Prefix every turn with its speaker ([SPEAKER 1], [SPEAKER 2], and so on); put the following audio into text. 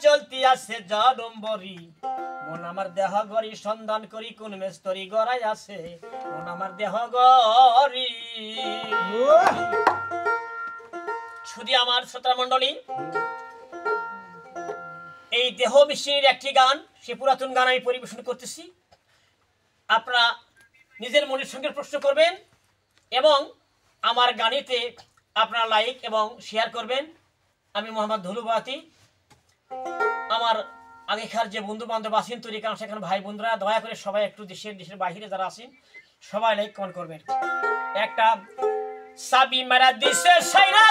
[SPEAKER 1] চলতি আছে জড়ম্বরী মন আমার দেহ গরি সন্ধান করি কোন মেস্তরি গড়াই আছে মন আমার দেহ গরি শুধু আমার শ্রোতা মণ্ডলী এই দেহ মিশ্রির একটি গান সে পুরাতন গান আমি পরিবেশন করতেছি আপনারা নিজের মনের সঙ্গে প্রশ্ন করবেন এবং আমার গানেতে আপনারা লাইক এবং শেয়ার করবেন আমি মোহাম্মদ ধুলুবাতি আমার আগেকার যে বন্ধু বান্ধব আছেন তরিকান সেখানে ভাই বন্ধুরা দয়া করে সবাই একটু দেশের বাইরে যারা আছেন সবাই লাইক কমেন্ট করবেন একটা সাবি মারা দিছে সাইরা